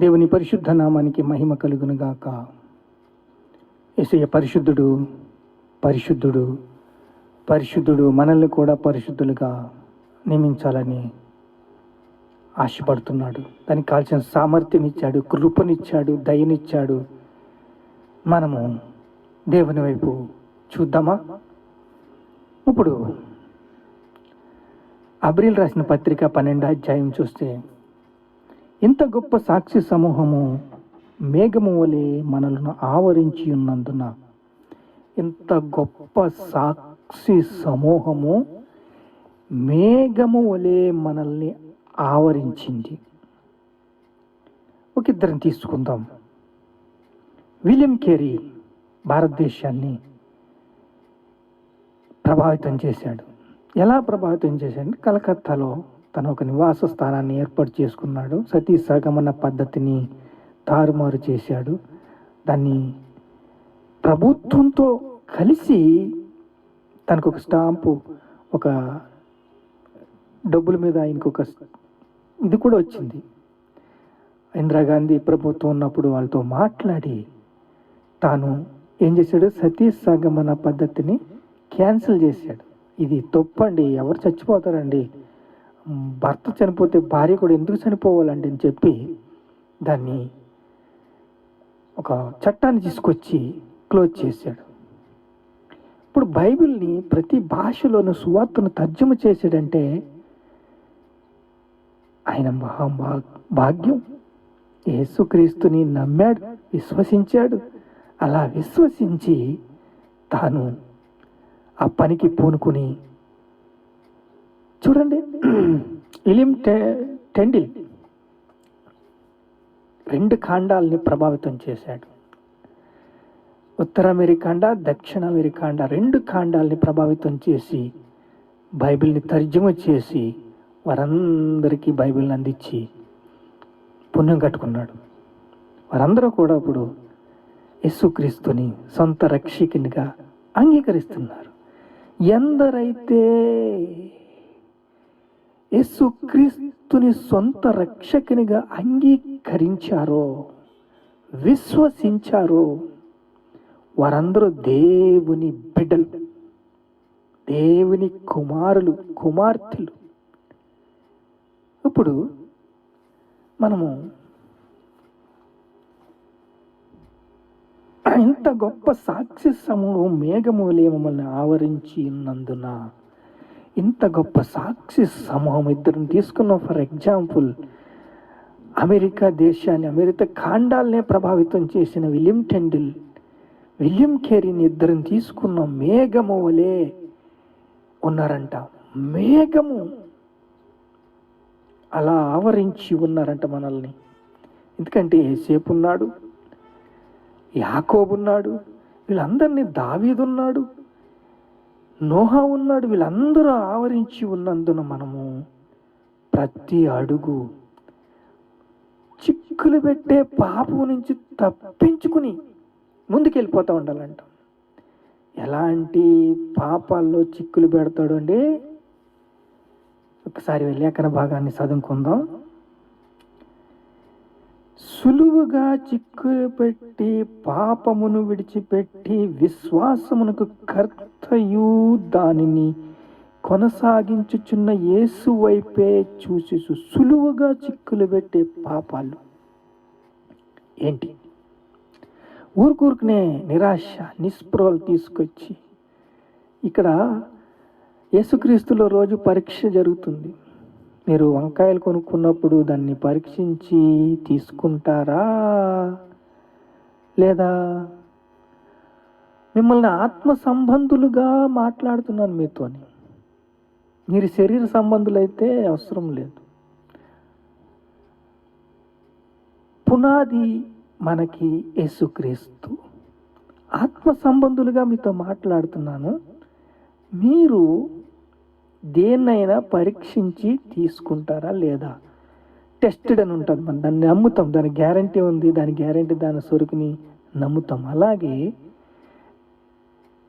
దేవుని పరిశుద్ధ నామానికి మహిమ కలుగునుగాక. యేసయ్య పరిశుద్ధుడు, పరిశుద్ధుడు, పరిశుద్ధుడు. మనల్ని కూడా పరిశుద్ధులుగా నియమించాలని ఆశపడుతున్నాడు. దానికి కావాల్సిన సామర్థ్యం ఇచ్చాడు, కృపనిచ్చాడు, దయనిచ్చాడు. మనము దేవుని వైపు చూద్దామా? ఇప్పుడు అబ్రీల్ రాసిన పత్రిక 12వ అధ్యాయం చూస్తే, ఇంత గొప్ప సాక్షి సమూహము మేఘము వలె మనలను ఆవరించి ఉన్నందున, ఇంత గొప్ప సాక్షి సమూహము మేఘము వలె మనల్ని ఆవరించింది. ఒక ఇద్దరిని తీసుకుందాం. విలియం కేరీ భారతదేశాన్ని ప్రభావితం చేశాడు. ఎలా ప్రభావితం చేశాడు? కలకత్తాలో తను ఒక నివాస స్థానాన్ని ఏర్పాటు చేసుకున్నాడు. సతీ సహగమన పద్ధతిని తారుమారు చేశాడు. దాన్ని ప్రభుత్వంతో కలిసి తనకు ఒక స్టాంపు, ఒక డబ్బుల మీద ఆయనకు ఒక ఇది కూడా వచ్చింది. ఇందిరాగాంధీ ప్రభుత్వం ఉన్నప్పుడు వాళ్ళతో మాట్లాడి తాను ఏం చేశాడు? సతీ సహగమన పద్ధతిని క్యాన్సిల్ చేశాడు. ఇది తప్పండి, ఎవరు చచ్చిపోతారండి, భర్త చనిపోతే భార్య కూడా ఎందుకు చనిపోవాలండి అని చెప్పి దాన్ని ఒక చట్టాన్ని తీసుకొచ్చి క్లోజ్ చేశాడు. ఇప్పుడు బైబిల్ని ప్రతి భాషలోనూ సువార్తను తర్జుమ చేశాడంటే ఆయన భాగ్యం. యేసుక్రీస్తుని నమ్మాడు, విశ్వసించాడు. అలా విశ్వసించి తాను ఆ పనికి పూనుకుని, చూడండి, విలియం టెండిల్ 2 ఖండాలని ప్రభావితం చేశాడు. ఉత్తర అమెరికాండ, దక్షిణ అమెరికాండ 2 ఖండాలని ప్రభావితం చేసి బైబిల్ని తర్జుమ చేసి వారందరికీ బైబిల్ని అందించి పుణ్యం కట్టుకున్నాడు. వారందరూ కూడా ఇప్పుడు యేసుక్రీస్తుని సొంత రక్షకునిగా అంగీకరిస్తున్నారు. ఎందరైతే యేసుక్రీస్తుని సొంత రక్షకునిగా అంగీకరించారో, విశ్వసించారో, వారందరూ దేవుని బిడ్డలు, దేవుని కుమారులు, కుమార్తెలు. ఇప్పుడు మనము ఇంత గొప్ప సాక్షి సమూహం మేఘములే మమ్మల్ని ఆవరించి ఉన్నందున, ఇంత గొప్ప సాక్షి సమూహం ఇద్దరిని తీసుకున్నాం. ఫర్ ఎగ్జాంపుల్, అమెరికా దేశాన్ని, అమెరికా ఖండాలనే ప్రభావితం చేసిన విలియం టెండిల్, విలియం కేరీని ఇద్దరిని తీసుకున్నాం. మేఘము వలె ఉన్నారంట. మేఘము అలా ఆవరించి ఉన్నారంట మనల్ని. ఎందుకంటే యేసేపు ఉన్నాడు, యాకోబు ఉన్నాడు, వీళ్ళందరినీ, దావీదు ఉన్నాడు, నోహా ఉన్నాడు. వీళ్ళందరూ ఆవరించి ఉన్నందున మనము ప్రతి అడుగు చిక్కులు పెట్టే పాపం నుంచి తప్పించుకుని ముందుకెళ్ళిపోతూ ఉండాలంట. ఎలాంటి పాపాల్లో చిక్కులు పెడతాడు అండి? ఒకసారి లేఖన భాగాన్ని చదువుకుందాం. సులువుగా చిక్కులు పెట్టి పాపమును విడిచిపెట్టి విశ్వాసమునకు కర్తయు దానిని కొనసాగించుచున్న యేసు వైపే చూసి. సులువుగా చిక్కులు పెట్టే పాపాలు ఏంటి? ఊరుకూరుకునే నిరాశ, నిస్పృహలు తీసుకొచ్చి, ఇక్కడ యేసుక్రీస్తులో రోజు పరీక్ష జరుగుతుంది. మీరు వంకాయలు కొనుక్కున్నప్పుడు దాన్ని పరీక్షించి తీసుకుంటారా? లేదా మిమ్మల్ని ఆత్మ సంబంధులుగా మాట్లాడుతున్నాను మీతోని. మీరు శరీర సంబంధులైతే అవసరం లేదు. పునాది మనకి యేసుక్రీస్తు. ఆత్మ సంబంధులుగా మీతో మాట్లాడుతున్నాను. మీరు దేన్నైనా పరీక్షించి తీసుకుంటారా లేదా? టెస్టెడ్ అని ఉంటుంది, మనం దాన్ని నమ్ముతాం, దాని గ్యారంటీ ఉంది, దాని గ్యారంటీ, దాని సరుకుని నమ్ముతాం. అలాగే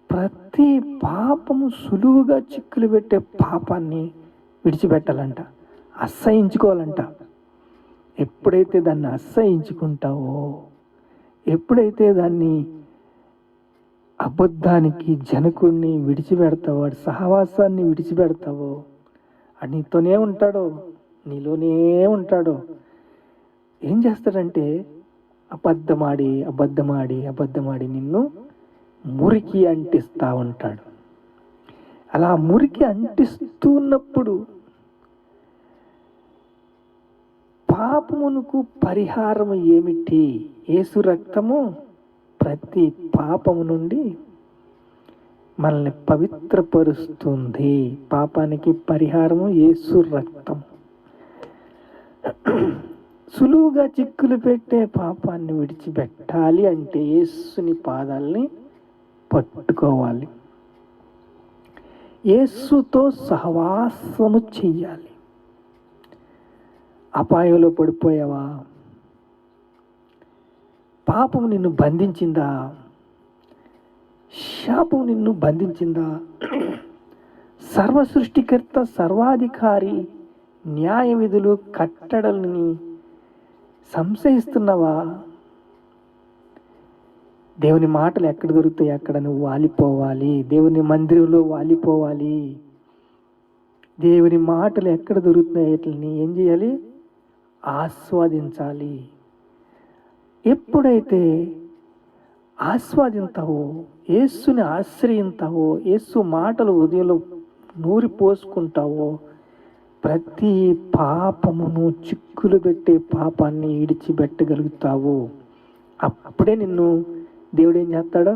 ప్రతి పాపము, సులువుగా చిక్కులు పెట్టే పాపాన్ని విడిచిపెట్టాలంట, అసహించుకోవాలంట. ఎప్పుడైతే దాన్ని అసహించుకుంటావో, ఎప్పుడైతే దాన్ని అబద్ధానికి జనకుడిని విడిచిపెడతావో, వాడి సహవాసాన్ని విడిచిపెడతావో, అది నీతోనే ఉంటాడో, నీలోనే ఉంటాడో, ఏం చేస్తాడంటే అబద్ధమాడి అబద్ధమాడి అబద్ధమాడి నిన్ను మురికి అంటిస్తూ ఉంటాడు. అలా మురికి అంటిస్తున్నప్పుడు పాపమునకు పరిహారం ఏమిటి? యేసు రక్తము ప్రతి పాపము నుండి మనల్ని పవిత్రపరుస్తుంది. పాపానికి పరిహారము యేసు రక్తం. సులువుగా చిక్కులు పెట్టే పాపాన్ని విడిచిపెట్టాలి అంటే యేసుని పాదాలని పట్టుకోవాలి, యేసుతో సహవాసము చెయ్యాలి. అపాయంలో పడిపోయావా? పాపం నిన్ను బంధించిందా? శాపం నిన్ను బంధించిందా? సర్వ సృష్టికర్త, సర్వాధికారి, న్యాయ విధులు, కట్టడలని సంశయిస్తున్నావా? దేవుని మాటలు ఎక్కడ దొరుకుతాయి అక్కడ నువ్వు వాలిపోవాలి. దేవుని మందిరంలో వాలిపోవాలి. దేవుని మాటలు ఎక్కడ దొరుకుతున్నాయి వాటిని ఏం చేయాలి? ఆస్వాదించాలి. ఎప్పుడైతే ఆస్వాదింతావో, యేసుని ఆశ్రయింతావో, యేసు మాటలు హృదయంలో నూరి పోసుకుంటావో, ప్రతి పాపమును, చిక్కులు పెట్టే పాపాన్ని విడిచిపెట్టగలుగుతావు. అప్పుడే నిన్ను దేవుడు ఏం చేస్తాడో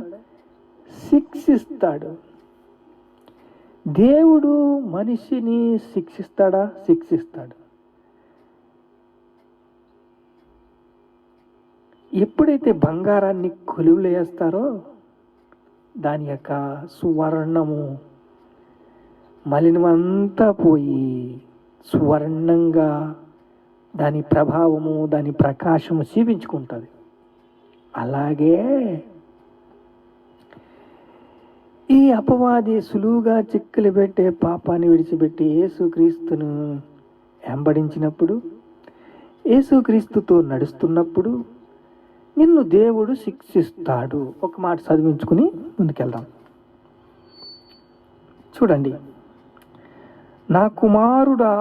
శిక్షిస్తాడు. దేవుడు మనిషిని శిక్షిస్తాడా? శిక్షిస్తాడు. ఎప్పుడైతే బంగారాన్ని కొలువులు వేస్తారో దాని యొక్క సువర్ణము మలినమంతా పోయి సువర్ణంగా దాని ప్రభావము, దాని ప్రకాశము చూపించుకుంటుంది. అలాగే ఈ అపవాది సులువుగా చిక్కులు పెట్టే పాపాన్ని విడిచిపెట్టి యేసుక్రీస్తును వెంబడించినప్పుడు, యేసుక్రీస్తుతో నడుస్తున్నప్పుడు నిన్ను దేవుడు శిక్షిస్తాడు. ఒక మాట చదివించుకుని ముందుకెళ్దాం. చూడండి, నా కుమారుడా,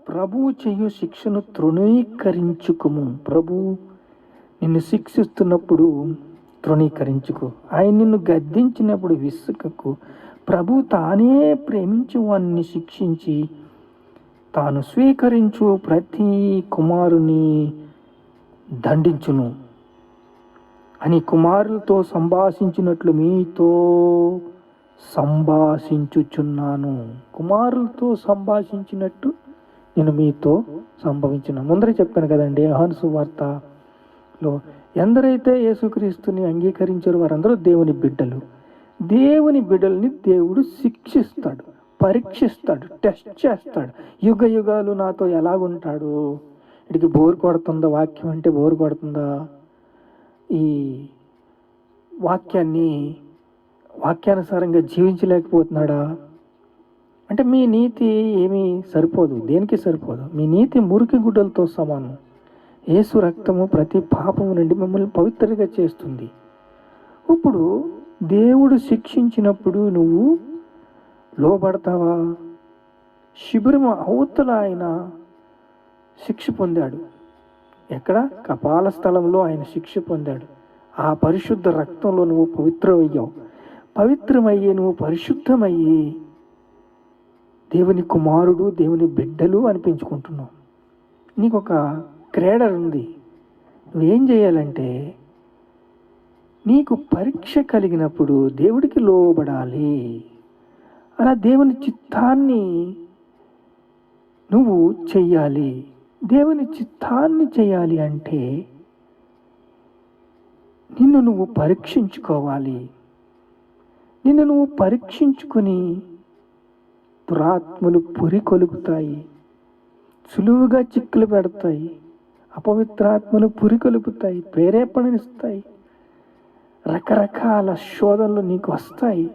ప్రభు చేయు శిక్షను తృణీకరించుకుము. ప్రభు నిన్ను శిక్షిస్తున్నప్పుడు తృణీకరించుకు. ఆయన నిన్ను గద్దించినప్పుడు విసుకకు. ప్రభు తానే ప్రేమించు వారిని శిక్షించి తాను స్వీకరించు ప్రతి కుమారుని దండించును అని కుమారులతో సంభాషించినట్లు మీతో సంభాషించుచున్నాను. కుమారులతో సంభాషించినట్టు నేను మీతో సంభవించిన. ముందరే చెప్పాను కదండి, యోహాను సువార్తలో ఎందరైతే యేసుక్రీస్తుని అంగీకరించారో వారందరూ దేవుని బిడ్డలు. దేవుని బిడ్డల్ని దేవుడు శిక్షిస్తాడు, పరీక్షిస్తాడు, టెస్ట్ చేస్తాడు. యుగ యుగాలు నాతో ఎలాగుంటాడు? ఇడికి బోరు కొడుతుందా? వాక్యం అంటే బోరు కొడుతుందా? ఈ వాక్యానుసారంగా జీవించలేకపోతున్నాడా? అంటే మీ నీతి ఏమీ సరిపోదు, దేనికి సరిపోదు. మీ నీతి మురికి గుడ్డలతో సమానం. యేసు రక్తము ప్రతి పాపము నుండి మిమ్మల్ని పవిత్రంగా చేస్తుంది. ఇప్పుడు దేవుడు శిక్షించినప్పుడు నువ్వు లోబడతావా? శిబిరము అవతల ఆయన శిక్ష పొందాడు. ఎక్కడ? కపాల స్థలంలో ఆయన శిక్ష పొందాడు. ఆ పరిశుద్ధ రక్తంలో నువ్వు పవిత్రమయ్యావు. పవిత్రమయ్యి నువ్వు పరిశుద్ధమయ్యి దేవుని కుమారుడు, దేవుని బిడ్డలు అనిపించుకుంటున్నావు. నీకు ఒక క్రీడర్ ఉంది. నువ్వేం చేయాలంటే నీకు పరీక్ష కలిగినప్పుడు దేవుడికి లోబడాలి. అలా దేవుని చిత్తాన్ని నువ్వు చెయ్యాలి. దేవుని చిత్తాన్ని చేయాలి అంటే నిన్ను నువ్వు పరీక్షించుకోవాలి. నిన్ను నువ్వు పరీక్షించుకొని దురాత్మలు పురికొలుపుతాయి, సులువుగా చిక్కులు పెడతాయి. అపవిత్రాత్మలు పురికొలుపుతాయి, ప్రేరేపణనిస్తాయి. రకరకాల శోధనలు నీకు వస్తాయి.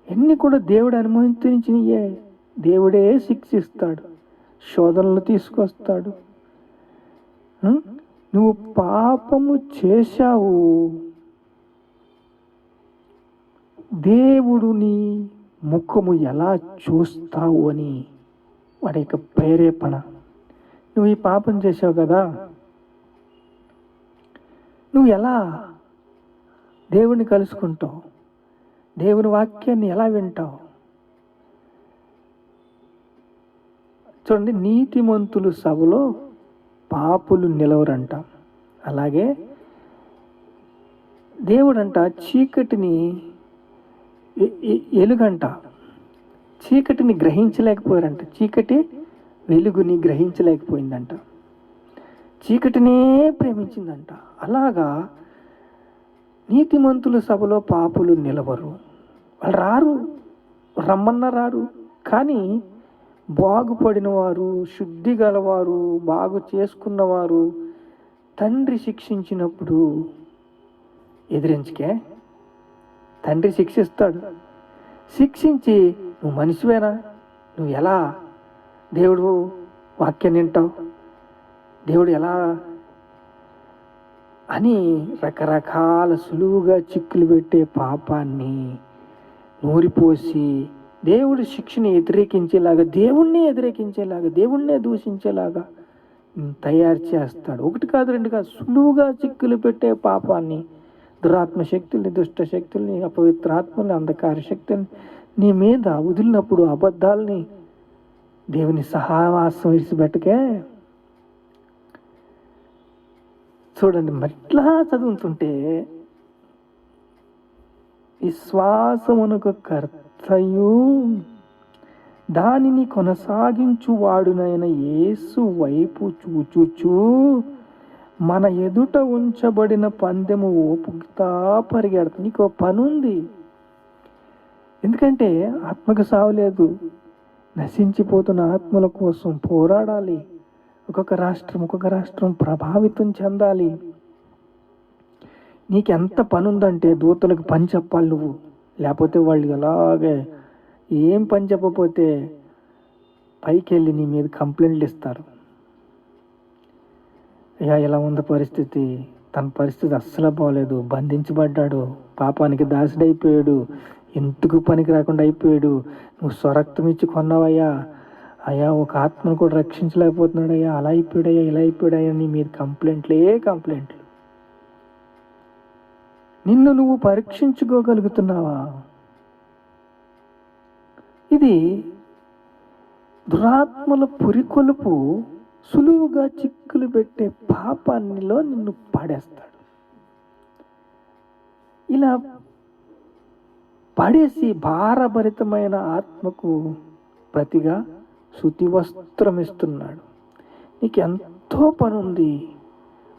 ఎన్ని కూడా దేవుడు అనుమతించినయే. దేవుడే శిక్షిస్తాడు, శోధనలు తీసుకొస్తాడు. ఉం? నువ్వు పాపము చేశావు, దేవుడు నీ ముఖము ఎలా చూస్తావు అని వాడి యొక్క ప్రేరేపణ. నువ్వు ఈ పాపం చేసావు కదా, నువ్వు ఎలా దేవుని కలుసుకుంటావు, దేవుని వాక్యాన్ని ఎలా వింటావు? చూడండి, నీతిమంతులు సభలో పాపులు నిలవరంట. అలాగే దేవుడంట చీకటిని ఎలుగంట, చీకటిని గ్రహించలేకపోయారంట. చీకటి వెలుగుని గ్రహించలేకపోయిందంట, చీకటినే ప్రేమించిందంట. అలాగా నీతిమంతుల సభలో పాపులు నిలవరు, వాళ్ళు రారు, రమ్మన్న రారు. కానీ బాగుపడిన వారు, శుద్ధి గలవారు, బాగు చేసుకున్నవారు తండ్రి శిక్షించినప్పుడు ఎదిరించకే. తండ్రి శిక్షిస్తాడు, శిక్షించి నువ్వు మనిషివేనా, నువ్వు ఎలా దేవుడు వాక్యాన్ని వింటావు, దేవుడు ఎలా అని రకరకాల సులువుగా చిక్కులు పెట్టే పాపాన్ని నూరిపోసి దేవుడి శిక్షని వ్యతిరేకించేలాగా, దేవుణ్ణే దూషించేలాగా తయారు చేస్తాడు. ఒకటి కాదు, రెండు కాదు, సులువుగా చిక్కులు పెట్టే పాపాన్ని, దురాత్మ శక్తుల్ని, దుష్ట శక్తుల్ని, అపవిత్రాత్మల్ని, అంధకార శక్తుల్ని నీ మీద వదిలినప్పుడు, అబద్ధాలని, దేవుని సహవాసం విడిచిపెట్టకే. చూడండి, మట్లా చదువుతుంటే విశ్వాసమునకు కర్తయు దానిని కొనసాగించువాడునైన యేసు వైపు చూచుచూ మన ఎదుట ఉంచబడిన పందెము ఓపుతా పరిగెడుతుంది. నీకు పని ఉంది. ఎందుకంటే ఆత్మకు సావలేదు, నశించిపోతున్న ఆత్మల కోసం పోరాడాలి. ఒక్కొక్క రాష్ట్రం ప్రభావితం చెందాలి. నీకెంత పని ఉందంటే దూతలకు పని చెప్పాలి నువ్వు, లేకపోతే వాళ్ళు అలాగే ఏం పని చెప్పకపోతే పైకి వెళ్ళి నీ మీద కంప్లైంట్లు ఇస్తారు. అయ్యా ఇలా ఉంది పరిస్థితి, తన పరిస్థితి అస్సలు బాగలేదు, బంధించబడ్డాడు, పాపానికి దాసుడైపోయాడు, ఎందుకు పనికి రాకుండా అయిపోయాడు, నువ్వు స్వరక్తం ఇచ్చి కొన్నావయ్యా, అయ్యా ఒక ఆత్మను కూడా రక్షించలేకపోతున్నాడు అయ్యా, అలా అయిపోయాడయ్యా, ఇలా అయిపోయాడయ్యా, నీ మీద కంప్లైంట్లు. నిన్ను నువ్వు పరీక్షించుకోగలుగుతున్నావా? ఇది దురాత్మల పురికొలుపు. సులువుగా చిక్కులు పెట్టే పాపాన్నిలో నిన్ను పాడేస్తాడు. ఇలా పడేసి భారభరితమైన ఆత్మకు ప్రతిగా శుతి వస్త్రం ఇస్తున్నాడు. నీకు ఎంతో పని ఉంది,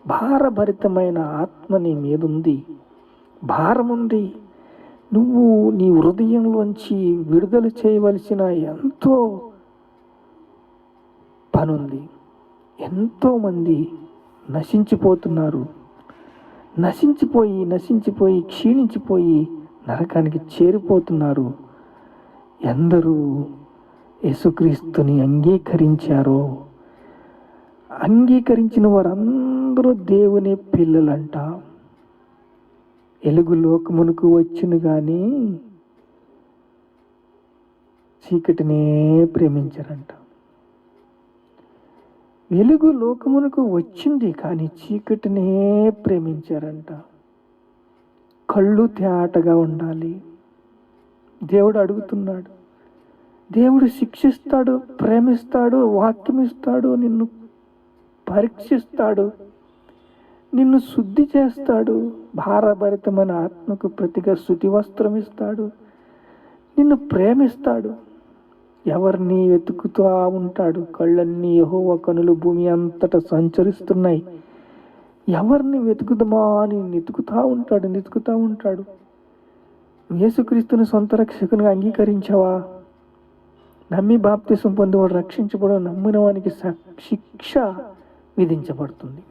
భారభరితమైన ఆత్మ నీ మీద ఉంది, భారం ఉంది. నువ్వు నీ హృదయంలోంచి విడుదల చేయవలసిన ఎంతో పనుంది. ఎంతోమంది నశించిపోతున్నారు, నశించిపోయి క్షీణించిపోయి నరకానికి చేరిపోతున్నారు. ఎందరూ యేసుక్రీస్తుని అంగీకరించారో, అంగీకరించిన వారందరూ దేవుని పిల్లలంట. వెలుగు లోకమునకు వచ్చును గాని చీకటినే ప్రేమించారంట. వెలుగు లోకమునకు వచ్చింది కానీ చీకటినే ప్రేమించారంట. కళ్ళు తేటగా ఉండాలి. దేవుడు అడుగుతున్నాడు, దేవుడు శిక్షిస్తాడు, ప్రేమిస్తాడు, వాక్యం ఇస్తాడు, నిన్ను పరీక్షిస్తాడు, నిన్ను శుద్ధి చేస్తాడు, భారభరితమైన ఆత్మకు ప్రతిగా శుతి వస్త్రం ఇస్తాడు, నిన్ను ప్రేమిస్తాడు. ఎవరిని వెతుకుతూ ఉంటాడు. కళ్ళన్నీ యెహోవా కనులు భూమి అంతటా సంచరిస్తున్నాయి. ఎవరిని వెతుకుదామా అని వెతుకుతా ఉంటాడు. యేసుక్రీస్తుని సొంత రక్షకునిగా అంగీకరించావా? నమ్మి బాప్తిసం పొందేవాడు రక్షించబడు, నమ్మిన వానికి శిక్ష విధించబడుతుంది.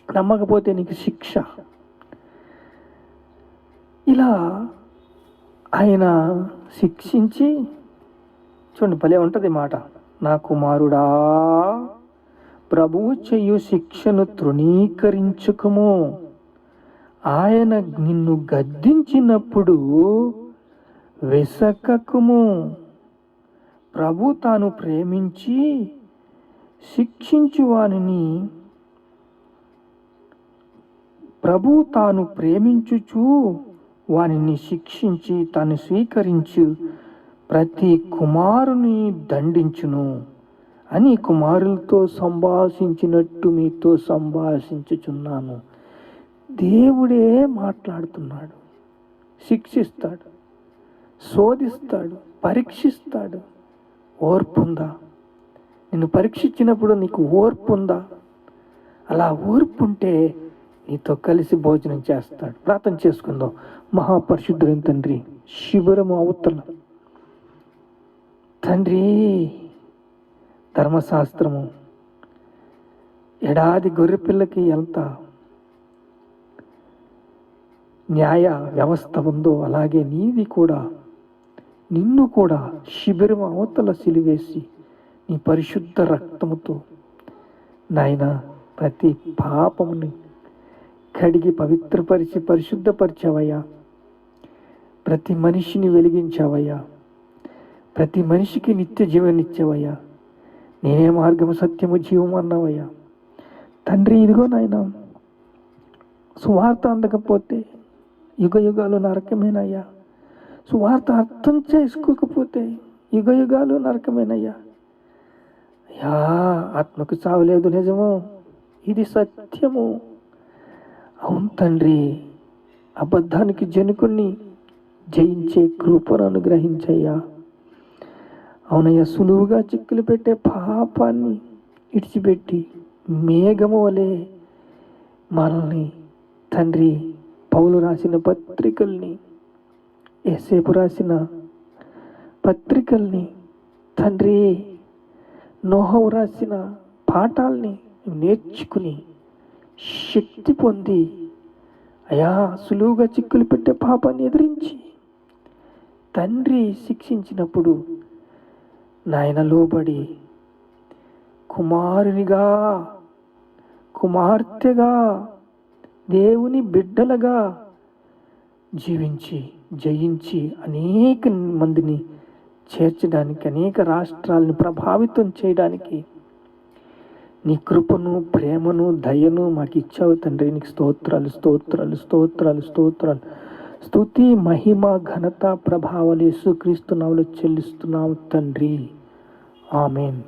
నమ్మకపోతే నీకు శిక్ష. ఇలా ఆయన శిక్షించి, చూడండి భలే ఉంటుంది మాట, నా కుమారుడా ప్రభువు చేయు శిక్షను తృణీకరించుకుము. ఆయన నిన్ను గద్దించినప్పుడు విసకకుము. ప్రభు తాను ప్రేమించి శిక్షించు వానిని ప్రభు తాను ప్రేమించుచు వానిని శిక్షించి తాను స్వీకరించు ప్రతి కుమారుని దండించును అని కుమారులతో సంభాషించినట్టు మీతో సంభాషించుచున్నాను. దేవుడే మాట్లాడుతున్నాడు. శిక్షిస్తాడు, శోధిస్తాడు, పరీక్షిస్తాడు. ఓర్పు ఉందా? నిన్ను పరీక్షించినప్పుడు నీకు ఓర్పు ఉందా? అలా ఓర్పు ఉంటే నీతో కలిసి భోజనం చేస్తాడు. ప్రార్థన చేసుకుందాం. మహాపరిశుద్ధుడైన తండ్రి, శిబిరము అవతల తండ్రి, ధర్మశాస్త్రము ఎడాది గొర్రెపిల్లకి ఎంత న్యాయ వ్యవస్థ ఉందో అలాగే నీది కూడా, నిన్ను కూడా శిబిరం అవతల సిలివేసి నీ పరిశుద్ధ రక్తముతో నాయన ప్రతి పాపముని కడిగి పవిత్రపరిచి పరిశుద్ధపరిచావయ్యా. ప్రతి మనిషిని వెలిగించావయ్యా. ప్రతి మనిషికి నిత్య జీవనిచ్చావయ్యా. నేనే మార్గము, సత్యము, జీవము అన్నావయ్యా. తండ్రి, ఇదిగో నాయన, సువార్త అందకపోతే యుగ యుగాలు నరకమేనయ్యా. సువార్త అర్థం చేసుకోకపోతే యుగ యుగాలు నరకమేనయ్యా. అయ్యా, ఆత్మకు చావలేదు, నిజము, ఇది సత్యము. అవును తండ్రి, అబద్ధానికి జనుకుని జయించే కృపను అనుగ్రహించయ్యా. అవునయ్యా, సులువుగా చిక్కులు పెట్టే పాపాన్ని ఇడిచిపెట్టి మేఘము వలె మనల్ని తండ్రి, పౌలు రాసిన పత్రికల్ని, యేసేపు రాసిన పత్రికల్ని తండ్రి, నోహవు రాసిన పాఠాల్ని నేర్చుకుని శక్తి పొంది అయా సులువుగా చిక్కులు పెట్టే పాపాన్ని ఎదిరించి తండ్రి శిక్షించినప్పుడు నాయన లోబడి కుమారునిగా, కుమార్తెగా, దేవుని బిడ్డలుగా జీవించి జయించి అనేక మందిని చేర్చడానికి, అనేక రాష్ట్రాలను ప్రభావితం చేయడానికి నీ కృపను, ప్రేమను, దయను మాకు ఇచ్చావు తండ్రి. నీకు స్తోత్రాలు, స్తోత్రాలు, స్తోత్రాలు, స్తోత్రాలు. స్తుతి, మహిమ, ఘనత, ప్రభావాలు యేసుక్రీస్తు నామములో చెల్లిస్తున్నాము తండ్రి. ఆమేన్.